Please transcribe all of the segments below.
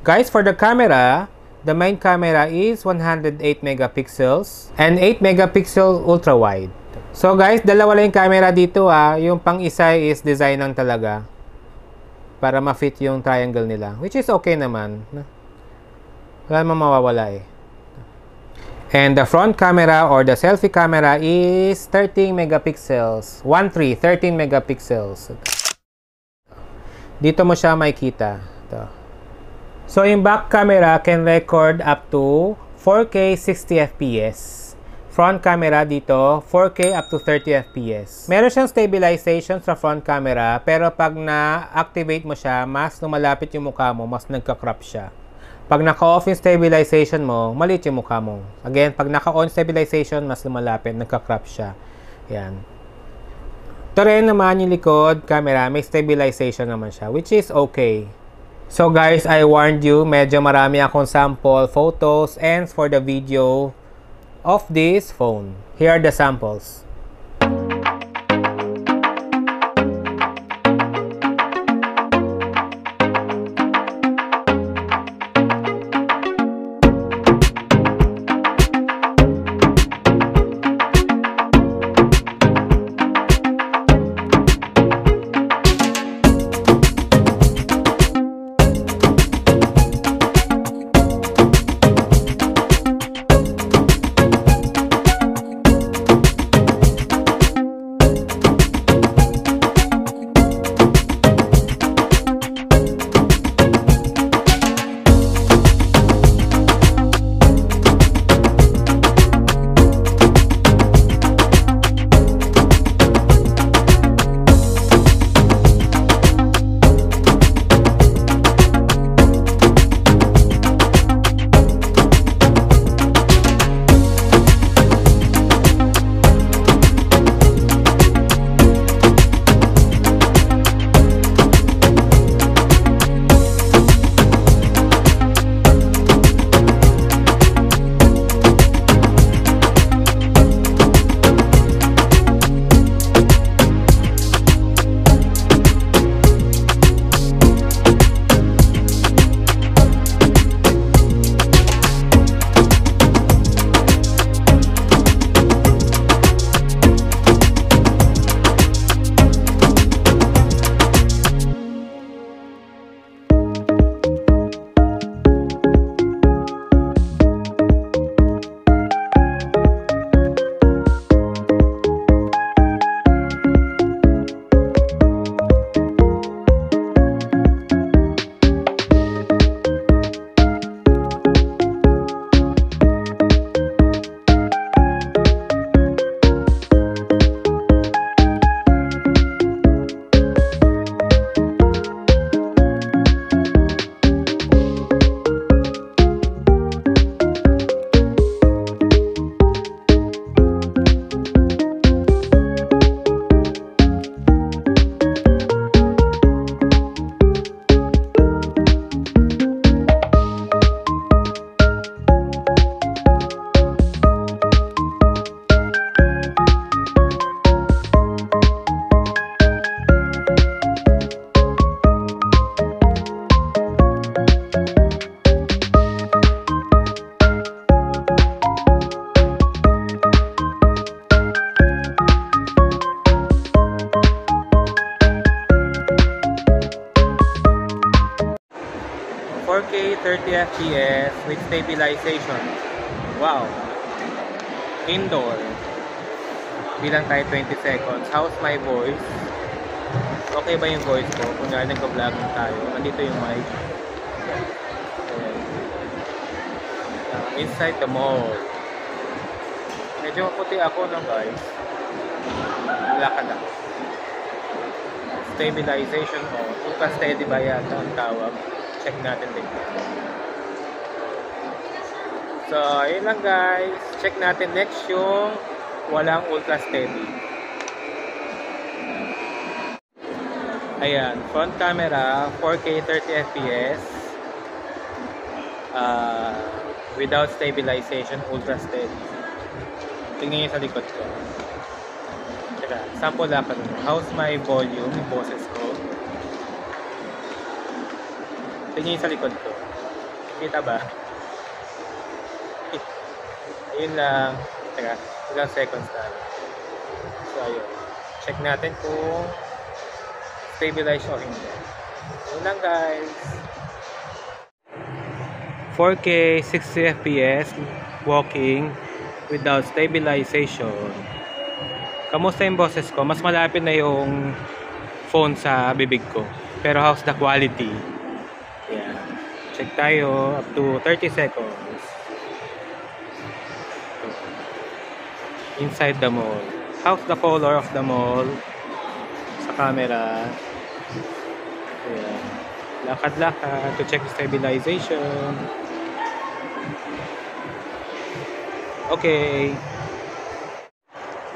Guys, for the camera, the main camera is 108 megapixels and 8 megapixel ultra wide. So guys, dalawa lang yung camera dito Yung pang isa is design lang talaga para ma-fit yung triangle nila, which is okay naman. Wala namang mawawala And the front camera or the selfie camera is 13 megapixels. 13 megapixels. Dito mo siya makikita. Ito. So, yung back camera can record up to 4K 60 fps. Front camera dito, 4K up to 30 fps. Meron siyang stabilization sa front camera, pero pag na-activate mo siya, mas lumalapit yung mukha mo, mas nagka-crop siya. Pag naka-off yung stabilization mo, maliit yung mukha mo. Again, pag naka-on stabilization, mas lumalapit, nagka-crop siya. Yan. Ito rin naman yung likod camera, may stabilization naman siya, which is okay. So guys, I warned you, medyo marami akong sample photos and for the video of this phone. Here are the samples. K 30 fps with stabilization. Wow. Indoor. Bilang tayo 20 seconds. How's my voice? Okay ba yung voice ko? Kung nag-vlog tayo. Nandito yung mic. Inside the mall. Medyo puti ako no guys. Lakad ako. Stabilization o. Ultra steady ba yata ang tawag? Check natin din. So, ayun lang guys. Check natin next yung walang ultra steady. Ayan. Front camera, 4K 30 fps. Without stabilization, ultra steady. Tingnan nyo sa likod ko. Teka, sample lang pa. How's my volume, yung boses ko? Tingnan nyo sa likod ko. Kita ba? Ayun lang. Teka, ilang seconds na. So, ayun. Check natin kung stabilize o hindi. Ayun lang guys. 4K 60 FPS walking without stabilization. Kamusta yung boses ko? Mas malapit na yung phone sa bibig ko. Pero how's the quality? Yeah. Check tayo up to 30 seconds. Inside the mall. How's the color of the mall? Sa camera. Yeah. Lakad-lakad to check the stabilization. Okay.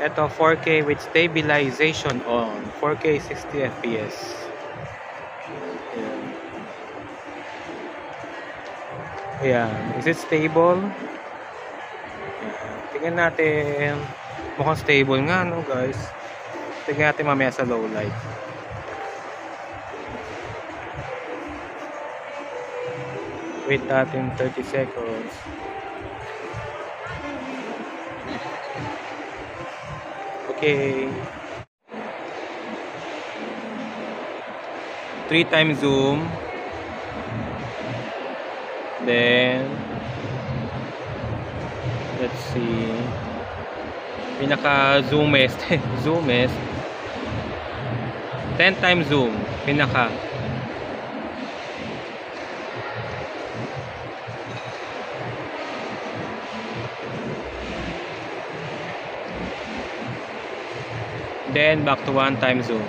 Ito 4K with stabilization on. 4K 60 FPS. Ayan. Is it stable? Ayan. Tingnan natin. Mukhang stable nga, no guys. Tingnan natin mamaya sa low light. Wait natin 30 seconds. Okay. 3x zoom. Then let's see. Pinaka zoomest. Zoomest. 10x zoom. Pinaka. Then back to 1x zoom.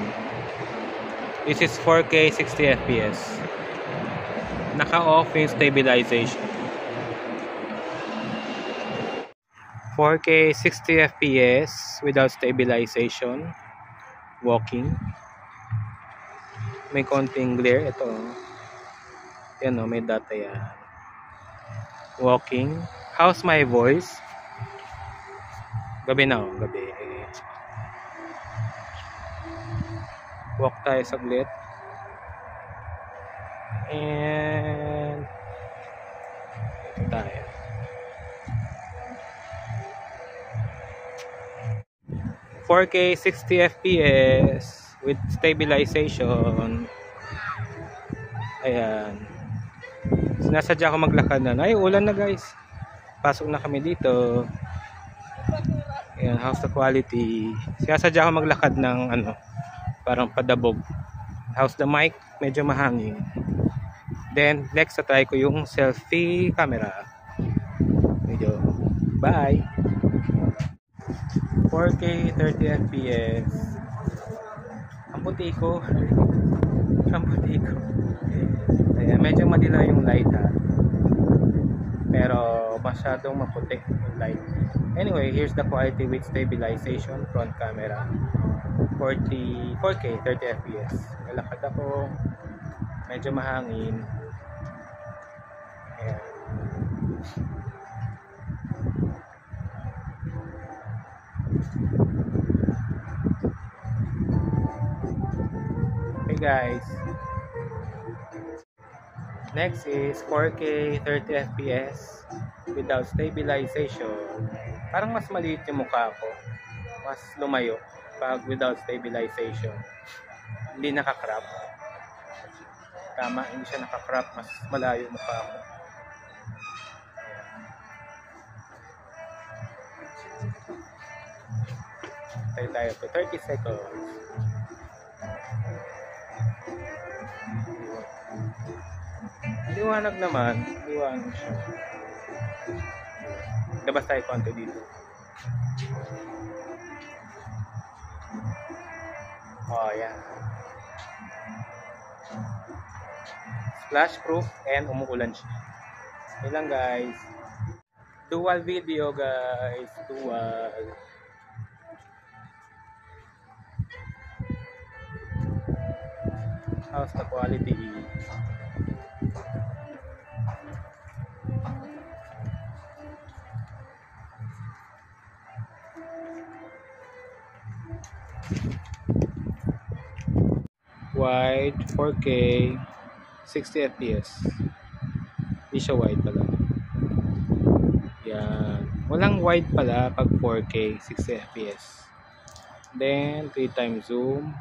This is 4K 60 FPS. Naka-off yung stabilization. 4K 60 FPS without stabilization. Walking. May konting glare. Ito. Yan o, may data yan. Walking. How's my voice? Gabi na o, gabi. Walk tayo saglit. And ito tayo. 4K 60 FPS with stabilization. Ayan. Sinasadya ko maglakad na. Ay, ulan na guys. Pasok na kami dito. Ayan, how's the quality? Sinasadya ko maglakad ng ano, parang padabog. How's the mic? Medyo mahangin. Then, next try ko yung selfie camera. Medyo. Bye! 4K 30 FPS. Ang puti ko. Ang puti ko. Ayan, medyo madila yung light ha. Pero masyadong maputi yung light. Anyway, here's the quality with stabilization front camera. 4K 30 FPS. Lalakad ako. Medyo mahangin. Ayan. Okay guys. Next is 4K 30 FPS without stabilization. Parang mas maliit yung mukha ko. Mas lumayo pag without stabilization. Hindi nakakrap. Tama, hindi siya nakakrap. Mas malayo yung mukha ko. Tayo to 30 seconds. Liwanag naman. Liwanag siya. Labas tayo konti dito. Oh, yan. Splash proof and umuulan siya. Yun lang guys. Dual video guys. Dual. How's the quality? Wide 4K 60 FPS. Hindi siya wide pala. Yan. Walang wide pala pag 4K 60 fps. Then 3 times zoom.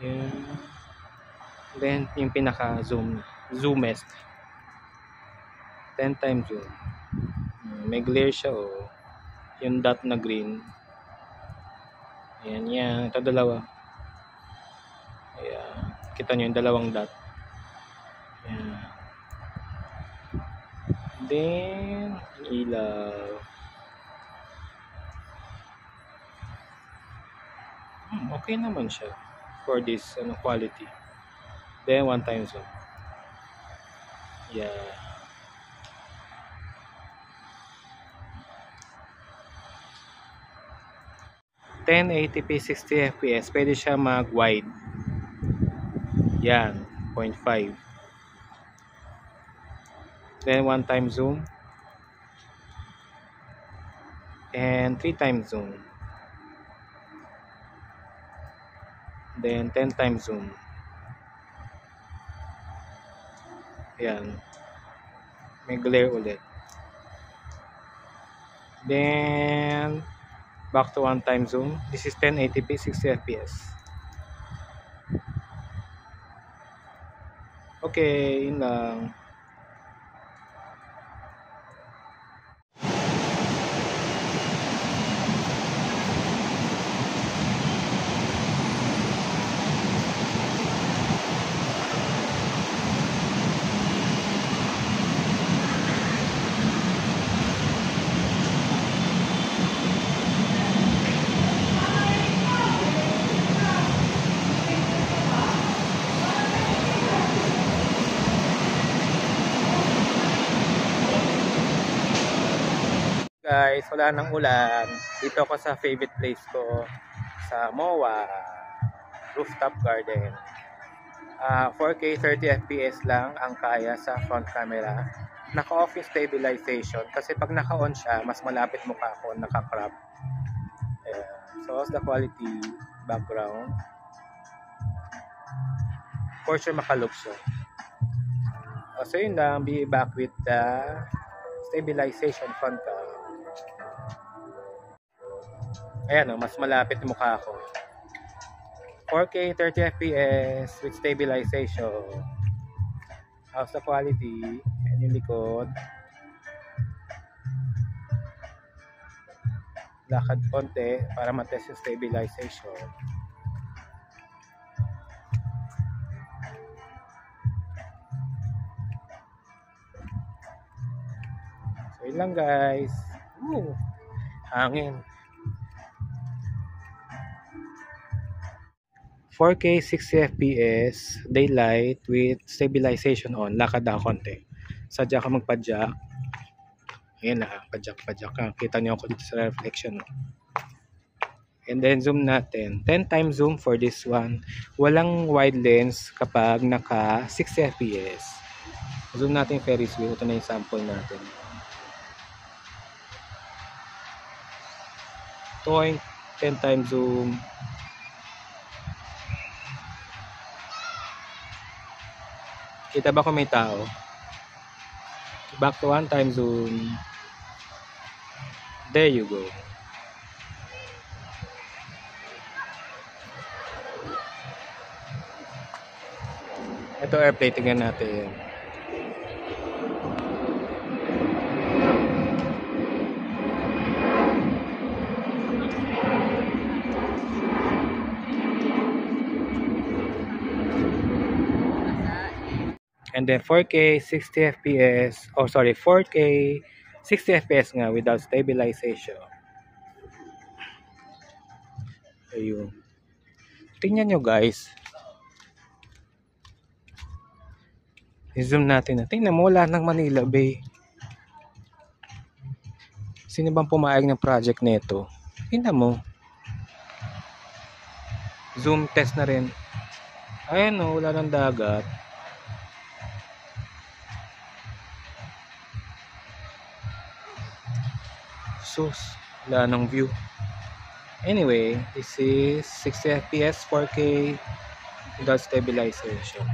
Yan. Then yung pinaka zoomest 10 times zoom. May glare siya oh. Yung dot na green. Ayan yan. Ito dalawa. Ayan. Kita nyo yung dalawang dot. Ayan. Then ilaw. Okay naman siya for this quality. Then 1 times zoom. Yeah. (1080p 60 fps), pwede siya mag wide. Yan, 0.5. Then 1 times zoom. And 3 times zoom. Then 10 times zoom. Yan. May glare ulit. Then back to 1 times zoom. This is 1080p 60 fps. Okay, yun lang. Guys, wala nang ulan. Dito ako sa favorite place ko sa MOA Rooftop Garden. 4K 30 fps lang ang kaya sa front camera. Naka-off yung stabilization kasi pag naka-on siya, mas malapit mukha ko, naka-crop. So, how's the quality? Background. For sure makalook siya. So, yun lang. Be back with the stabilization front cam. Ayan o, mas malapit yung mukha ko. 4K 30 fps with stabilization. How's the quality? Ayan yung likod. Lakad konti para matest yung stabilization. So yun lang guys. Hangin. 4K 60 fps daylight with stabilization on. Lakad ako konti. Sadya ka magpadyak. Ayan na, padyak ka. Kita nyo ako dito sa reflection. And then zoom natin. 10 times zoom for this one. Walang wide lens kapag naka 60 fps. Zoom natin yung Ferris wheel. Ito na yung sample natin. 10 times zoom. Kita ba kung may tao? Back to 1 times zoom. There you go. Ito airplay, tingnan natin. And then 4K 60 fps, 4K 60 fps nga without stabilization. Ayun. Tingnan nyo guys. I-zoom natin na. Tingnan mo, wala ng Manila Bay. Sino bang pumayag ng project nito? Tingnan mo. Zoom test na rin. Ayan o, wala ng dagat. Sus, wala ng view. Anyway, this is 60 fps 4K without stabilization.